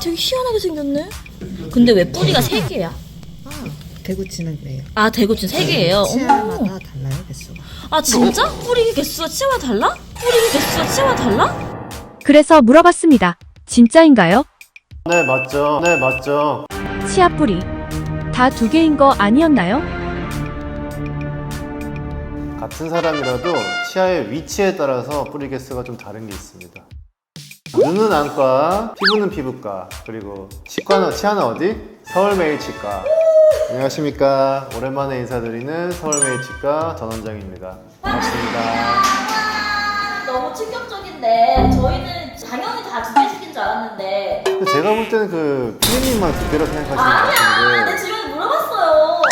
되게 희한하게 생겼네. 근데 왜 뿌리가 3개야? 대구치는 그래요. 아, 대구치 3개예요? 치아마다 달라요, 개수가. 아, 진짜? 뿌리 개수가 치아마다 달라? 뿌리 개수가 치아마다 달라? 그래서 물어봤습니다. 진짜인가요? 네, 맞죠. 네, 맞죠. 치아 뿌리. 다 2개인 거 아니었나요? 같은 사람이라도 치아의 위치에 따라서 뿌리 개수가 좀 다른 게 있습니다. 눈은 안과, 피부는 피부과, 그리고 치아는 어디? 서울매일치과. 안녕하십니까. 오랜만에 인사드리는 서울매일치과 전원장입니다. 반갑습니다. 너무 충격적인데 저희는 당연히 다 2개 시킨 줄 알았는데. 근데 제가 볼 때는 그 피디님만 2개로 생각하시는 것 아니야, 내 같은데 주변에 물어봤어요.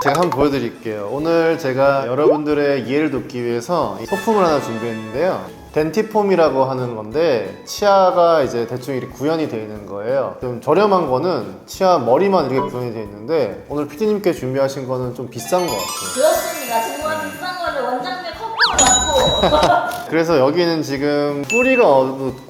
제가 한번 보여드릴게요. 오늘 제가 여러분들의 이해를 돕기 위해서 이 소품을 하나 준비했는데요. 덴티폼이라고 하는 건데 치아가 이제 대충 이렇게 구현이 되어 있는 거예요. 좀 저렴한 거는 치아 머리만 이렇게 구현이 되어 있는데 오늘 PD님께 준비하신 거는 좀 비싼 것 같아요. 그렇습니다. 정말 비싼 거를 원장님의 컵으로 받고. 그래서 여기는 지금 뿌리가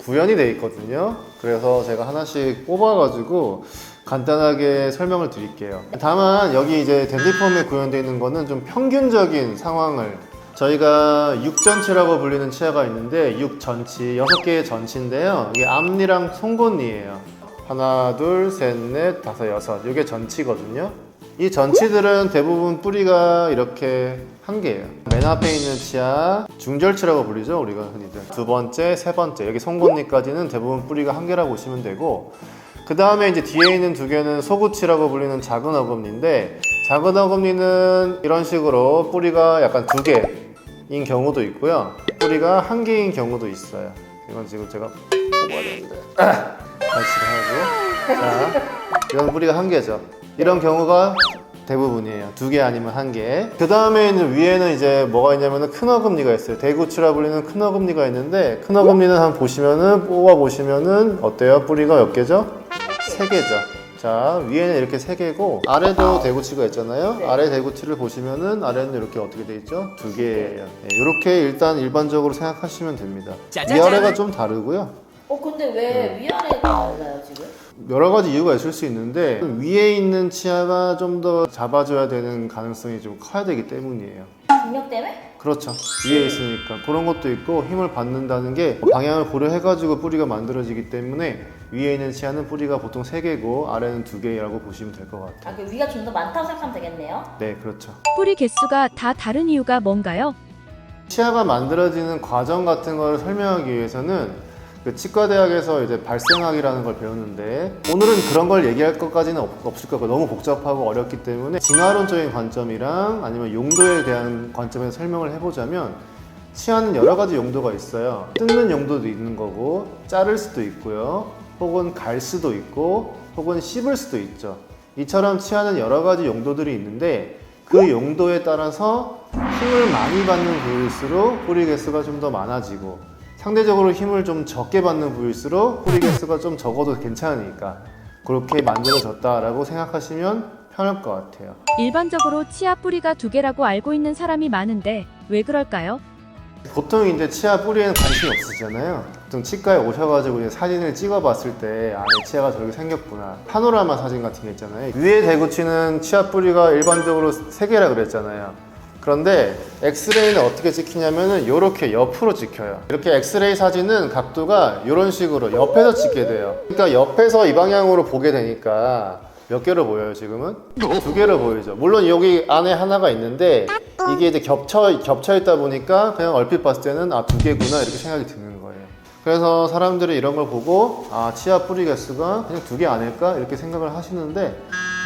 구현이 되어 있거든요. 그래서 제가 하나씩 뽑아가지고 간단하게 설명을 드릴게요. 다만 여기 이제 덴티폼에 구현되어 있는 거는 좀 평균적인 상황을, 저희가 6전치라고 불리는 치아가 있는데 6전치, 6개의 전치인데요. 이게 앞니랑 송곳니예요. 하나, 둘, 셋, 넷, 다섯, 여섯. 이게 전치거든요. 이 전치들은 대부분 뿌리가 이렇게 1개예요. 맨 앞에 있는 치아, 중절치라고 불리죠, 우리가 흔히들. 2번째, 3번째, 여기 송곳니까지는 대부분 뿌리가 1개라고 보시면 되고, 그 다음에 이제 뒤에 있는 2개는 소구치라고 불리는 작은 어금니인데, 작은 어금니는 이런 식으로 뿌리가 약간 2개인 경우도 있고요. 뿌리가 1개인 경우도 있어요. 이건 지금 제가 뽑아야 되는데 발치를 하고, 자, 이건 뿌리가 1개죠. 이런 경우가 대부분이에요. 2개 아니면 1개. 그 다음에 위에는 이제 뭐가 있냐면은 큰 어금니가 있어요. 대구치라 불리는 큰 어금니가 있는데, 큰 어금니는 한번 보시면은, 뽑아 보시면은 어때요? 뿌리가 몇 개죠? 3개죠. 자, 위에는 이렇게 3개고 아래도 대구치가 있잖아요. 아래 대구치를 보시면은 아래는 이렇게 어떻게 돼 있죠? 2개예요. 네, 이렇게 일단 일반적으로 생각하시면 됩니다. 위아래가 좀 다르고요. 근데 왜 위아래가 달라요, 지금? 여러 가지 이유가 있을 수 있는데 위에 있는 치아가 좀 더 잡아줘야 되는 가능성이 좀 커야 되기 때문이에요. 중력 때문에? 그렇죠. 위에 있으니까 그런 것도 있고, 힘을 받는다는 게 방향을 고려해가지고 뿌리가 만들어지기 때문에 위에 있는 치아는 뿌리가 보통 3개고 아래는 2개라고 보시면 될 것 같아요. 아, 그 위가 좀 더 많다고 생각하면 되겠네요. 네, 그렇죠. 뿌리 개수가 다 다른 이유가 뭔가요? 치아가 만들어지는 과정 같은 걸 설명하기 위해서는 그 치과대학에서 이제 발생학이라는 걸 배우는데, 오늘은 그런 걸 얘기할 것까지는 없을 거고 너무 복잡하고 어렵기 때문에 진화론적인 관점이랑 아니면 용도에 대한 관점에서 설명을 해보자면, 치아는 여러 가지 용도가 있어요. 뜯는 용도도 있는 거고, 자를 수도 있고요, 혹은 갈 수도 있고, 혹은 씹을 수도 있죠. 이처럼 치아는 여러 가지 용도들이 있는데 그 용도에 따라서 힘을 많이 받는 부위일수록 뿌리 개수가 좀 더 많아지고, 상대적으로 힘을 좀 적게 받는 부위일수록 뿌리 개수가 좀 적어도 괜찮으니까 그렇게 만들어졌다라고 생각하시면 편할 것 같아요. 일반적으로 치아 뿌리가 2개라고 알고 있는 사람이 많은데 왜 그럴까요? 보통 이제 치아 뿌리에는 관심이 없으시잖아요. 보통 치과에 오셔가지고 이제 사진을 찍어봤을 때 안에 치아가 저렇게 생겼구나, 파노라마 사진 같은 게 있잖아요. 위에 대구치는 치아 뿌리가 일반적으로 3개라 그랬잖아요. 그런데 엑스레이는 어떻게 찍히냐면은 이렇게 옆으로 찍혀요. 이렇게 엑스레이 사진은 각도가 이런 식으로 옆에서 찍게 돼요. 그러니까 옆에서 이 방향으로 보게 되니까 몇 개로 보여요, 지금은? 2개로 보이죠. 물론 여기 안에 하나가 있는데 이게 이제 겹쳐 있다 보니까 그냥 얼핏 봤을 때는 2개구나 이렇게 생각이 드는 거예요. 그래서 사람들이 이런 걸 보고 치아 뿌리 개수가 그냥 2개 아닐까 이렇게 생각을 하시는데,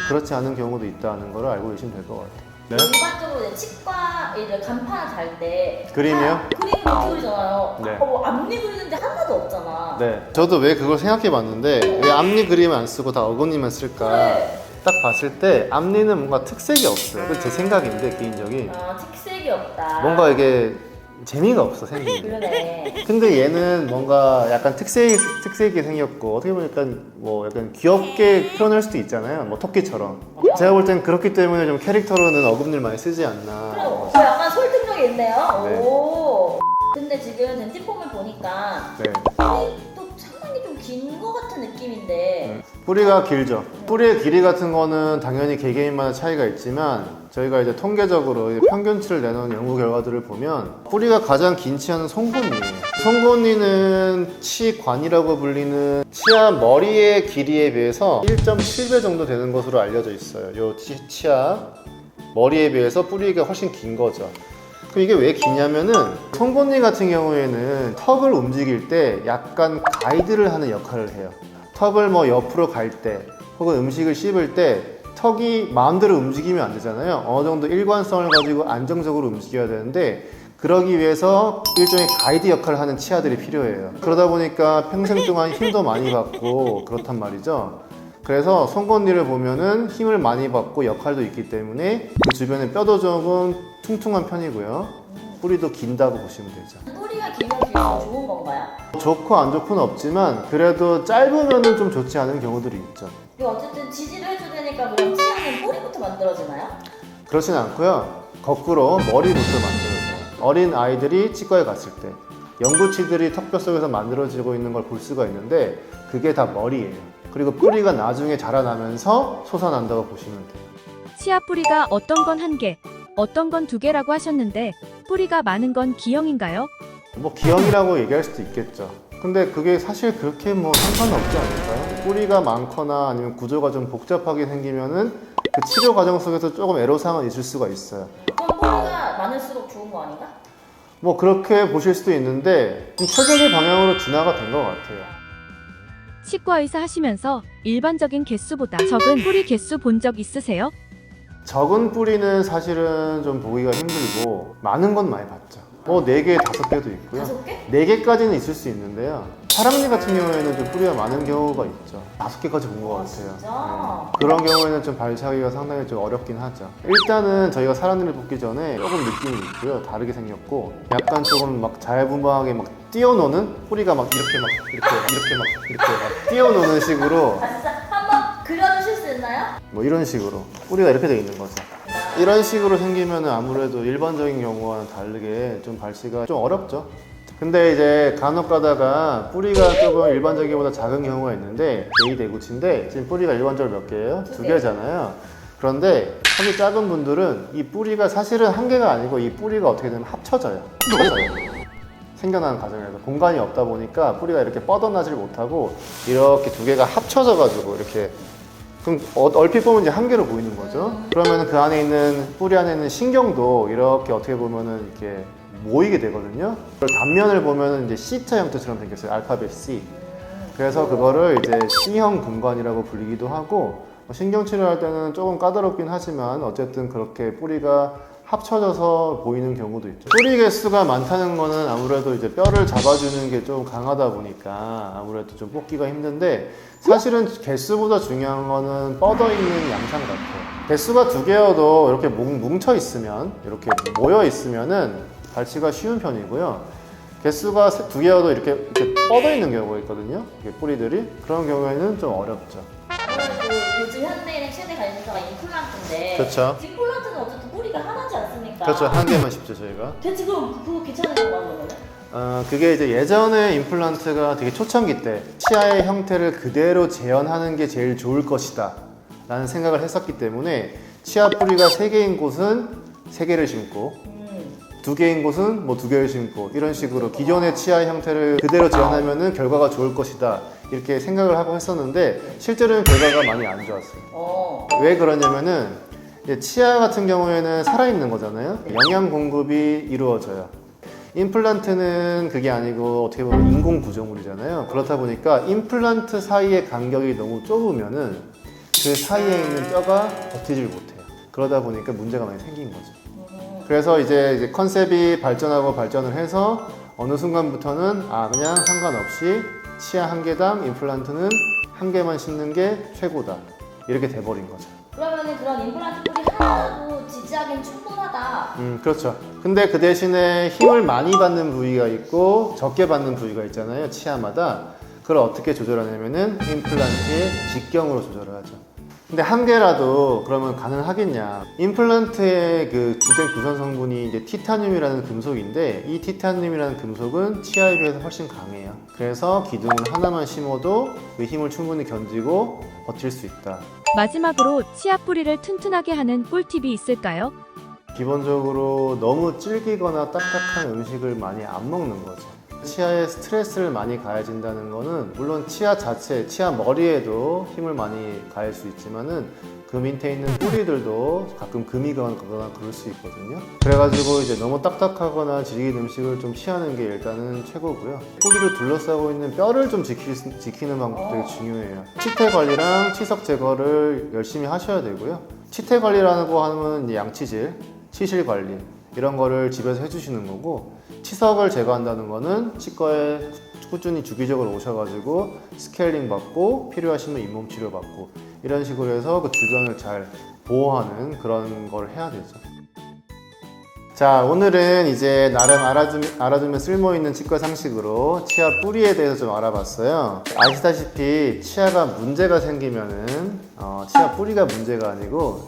그렇지 않은 경우도 있다는 걸 알고 계시면 될 것 같아요. 네? 일반적으로 이제 치과 이제 간판을 달 때 그림이요? 그림 이렇게 그리잖아요. 네. 앞니 그리는데 하나도 없잖아. 네, 저도 왜 그걸 생각해 봤는데 왜 앞니 그림을 안 쓰고 다 어금니만 쓸까? 그래. 딱 봤을 때 앞니는 뭔가 특색이 없어요. 그게 제 생각인데, 개인적인. 특색이 없다. 뭔가 이게 재미가 없어, 생긴 게. 그러네. 근데 얘는 뭔가 약간 특색이 생겼고, 어떻게 보면 약간 귀엽게 표현할 수도 있잖아요. 뭐 토끼처럼. 제가 볼 땐 그렇기 때문에 좀 캐릭터로는 어금니를 많이 쓰지 않나. 약간 설득력이 있네요. 네. 오. 근데 지금 덴티폼을 보니까 네. 또 상당히 좀 긴 거 같은 느낌인데. 뿌리가 길죠. 뿌리의 길이 같은 거는 당연히 개개인마다 차이가 있지만 저희가 이제 통계적으로 이제 평균치를 내놓은 연구 결과들을 보면 뿌리가 가장 긴 치아는 송곳니예요. 송곳니는 치관이라고 불리는 치아 머리의 길이에 비해서 1.7배 정도 되는 것으로 알려져 있어요. 요 치아 머리에 비해서 뿌리가 훨씬 긴 거죠. 그럼 이게 왜 기냐면은 송곳니 같은 경우에는 턱을 움직일 때 약간 가이드를 하는 역할을 해요. 턱을 뭐 옆으로 갈 때 혹은 음식을 씹을 때 턱이 마음대로 움직이면 안 되잖아요. 어느 정도 일관성을 가지고 안정적으로 움직여야 되는데 그러기 위해서 일종의 가이드 역할을 하는 치아들이 필요해요. 그러다 보니까 평생 동안 힘도 많이 받고 그렇단 말이죠. 그래서 송곳니를 보면은 힘을 많이 받고 역할도 있기 때문에 그 주변에 뼈도 조금 퉁퉁한 편이고요. 뿌리도 긴다고 보시면 되죠. 뿌리가 길면 길수록 좋은 건가요? 좋고 안 좋고는 없지만 그래도 짧으면은 좀 좋지 않은 경우들이 있죠. 그리고 어쨌든 지지를 해줘야 되니까 그럼 치아는 뿌리부터 만들어지나요? 그렇진 않고요. 거꾸로 머리부터 만들어져요. 어린 아이들이 치과에 갔을 때 연구치들이 턱뼈 속에서 만들어지고 있는 걸 볼 수가 있는데 그게 다 머리예요. 그리고 뿌리가 나중에 자라나면서 솟아난다고 보시면 돼요. 치아 뿌리가 어떤 건 1개, 어떤 건 2개라고 하셨는데 뿌리가 많은 건 기형인가요? 뭐 기형이라고 얘기할 수도 있겠죠. 근데 그게 사실 그렇게 뭐 상관없지 않을까요? 뿌리가 많거나 아니면 구조가 좀 복잡하게 생기면은 그 치료 과정 속에서 조금 애로사항은 있을 수가 있어요. 그럼 뿌리가 많을수록 좋은 거 아닌가? 뭐 그렇게 보실 수도 있는데 좀 최적의 방향으로 진화가 된 것 같아요. 치과 의사 하시면서 일반적인 개수보다 적은 뿌리 개수 본 적 있으세요? 적은 뿌리는 사실은 좀 보기가 힘들고 많은 건 많이 봤죠. 뭐 4개, 5개도 있고요. 5개? 4개까지는 있을 수 있는데요. 사랑니 같은 경우에는 좀 뿌리가 많은 경우가 있죠. 5개까지 본 것 같아요. 진짜? 그런 경우에는 좀 발차기가 상당히 좀 어렵긴 하죠. 일단은 저희가 사람들을 뽑기 전에 조금 느낌이 있고요. 다르게 생겼고 약간 조금 막 자유분방하게 막 뛰어노는 뿌리가 막 이렇게 막 뛰어노는 식으로 아 진짜 한번 그려주실 수 있나요? 뭐 이런 식으로 뿌리가 이렇게 돼 있는 거죠. 이런 식으로 생기면 아무래도 일반적인 경우와는 다르게 좀 발치가 좀 어렵죠. 근데 이제 간혹 가다가 뿌리가 조금 일반적이보다 작은 경우가 있는데 제2대구치인데 지금 뿌리가 일반적으로 몇 개예요? 2개잖아요. 그런데 사실 작은 분들은 이 뿌리가 사실은 1개가 아니고 이 뿌리가 어떻게 되면 합쳐져요. 생겨나는 과정에서 공간이 없다 보니까 뿌리가 이렇게 뻗어나질 못하고 이렇게 2개가 합쳐져 가지고 이렇게 그럼 얼핏 보면 이제 1개로 보이는 거죠. 그러면 그 안에 있는 뿌리 안에 있는 신경도 이렇게 어떻게 보면은 이렇게 모이게 되거든요. 단면을 보면은 이제 C자 형태처럼 생겼어요. 알파벳 C. 그래서 그거를 이제 C형 분관이라고 불리기도 하고 신경 치료할 때는 조금 까다롭긴 하지만 어쨌든 그렇게 뿌리가 합쳐져서 보이는 경우도 있죠. 뿌리 개수가 많다는 거는 아무래도 이제 뼈를 잡아주는 게 좀 강하다 보니까 아무래도 좀 뽑기가 힘든데 사실은 개수보다 중요한 거는 뻗어 있는 양상 같아요. 개수가 2개여도 이렇게 뭉쳐 있으면 이렇게 모여 있으면은 발치가 쉬운 편이고요. 개수가 2개여도 이렇게 뻗어 있는 경우가 있거든요. 이렇게 뿌리들이 그런 경우에는 좀 어렵죠. 아무래도 요즘 현대인의 최대 관심사가 임플란트인데 그렇죠. 임플란트는 어쨌든 뿌리가 하나지 않습니까? 그렇죠. 1개만 씹죠 저희가. 대체 그럼 그거 괜찮은 건가요 그러면? 그게 이제 예전에 임플란트가 되게 초창기 때 치아의 형태를 그대로 재현하는 게 제일 좋을 것이다 라는 생각을 했었기 때문에 치아 뿌리가 3개인 곳은 3개를 심고 2개인 곳은 뭐 2개를 심고 이런 식으로 기존의 치아의 형태를 그대로 재현하면은 결과가 좋을 것이다 이렇게 생각을 하고 했었는데 실제로는 결과가 많이 안 좋았어요. 왜 그러냐면은 치아 같은 경우에는 살아있는 거잖아요. 영양 공급이 이루어져요. 임플란트는 그게 아니고 어떻게 보면 인공 구조물이잖아요. 그렇다 보니까 임플란트 사이의 간격이 너무 좁으면은 그 사이에 있는 뼈가 버티질 못해요. 그러다 보니까 문제가 많이 생긴 거죠. 그래서 이제 컨셉이 발전을 해서 어느 순간부터는 그냥 상관없이 치아 1개당 임플란트는 1개만 심는 게 최고다 이렇게 돼버린 거죠. 그러면은 그런 임플란트 뿌리 하나도 지지하기는 충분하다. 그렇죠. 근데 그 대신에 힘을 많이 받는 부위가 있고 적게 받는 부위가 있잖아요. 치아마다. 그걸 어떻게 조절하냐면은 임플란트의 직경으로 조절을 하죠. 근데 한 개라도 그러면 가능하겠냐? 임플란트의 그 주된 구성 성분이 이제 티타늄이라는 금속인데 이 티타늄이라는 금속은 치아에 비해서 훨씬 강해요. 그래서 기둥을 하나만 심어도 그 힘을 충분히 견디고 버틸 수 있다. 마지막으로 치아 뿌리를 튼튼하게 하는 꿀팁이 있을까요? 기본적으로 너무 질기거나 딱딱한 음식을 많이 안 먹는 거죠. 치아에 스트레스를 많이 가해진다는 거는 물론 치아 자체, 치아 머리에도 힘을 많이 가할 수 있지만은 그 밑에 있는 뿌리들도 가끔 금이 가거나 그럴 수 있거든요. 그래가지고 이제 너무 딱딱하거나 질긴 음식을 좀 피하는 게 일단은 최고고요. 뿌리를 둘러싸고 있는 뼈를 좀 지키는 방법도 되게 중요해요. 치태 관리랑 치석 제거를 열심히 하셔야 되고요. 치태 관리라고 하면 이제 양치질, 치실 관리 이런 거를 집에서 해주시는 거고, 치석을 제거한다는 거는 치과에 꾸준히 주기적으로 오셔가지고 스케일링 받고 필요하시면 잇몸 치료 받고 이런 식으로 해서 그 주변을 잘 보호하는 그런 걸 해야 되죠. 자, 오늘은 이제 나름 알아두면 쓸모있는 치과 상식으로 치아 뿌리에 대해서 좀 알아봤어요. 아시다시피 치아가 문제가 생기면은 치아 뿌리가 문제가 아니고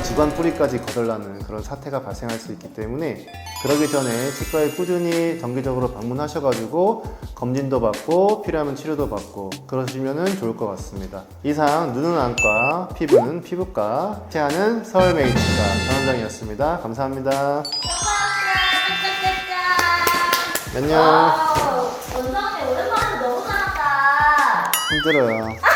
주관 뿌리까지 거덜나는 그런 사태가 발생할 수 있기 때문에 그러기 전에 치과에 꾸준히 정기적으로 방문하셔가지고 검진도 받고 필요하면 치료도 받고 그러시면 좋을 것 같습니다. 이상 눈은 안과, 피부는 피부과, 치아는 서울메이치과 전원장이었습니다. 감사합니다. 짠짠짠짠. 안녕. 와우, 원장님 오랜만에 너무 잘한다. 힘들어요.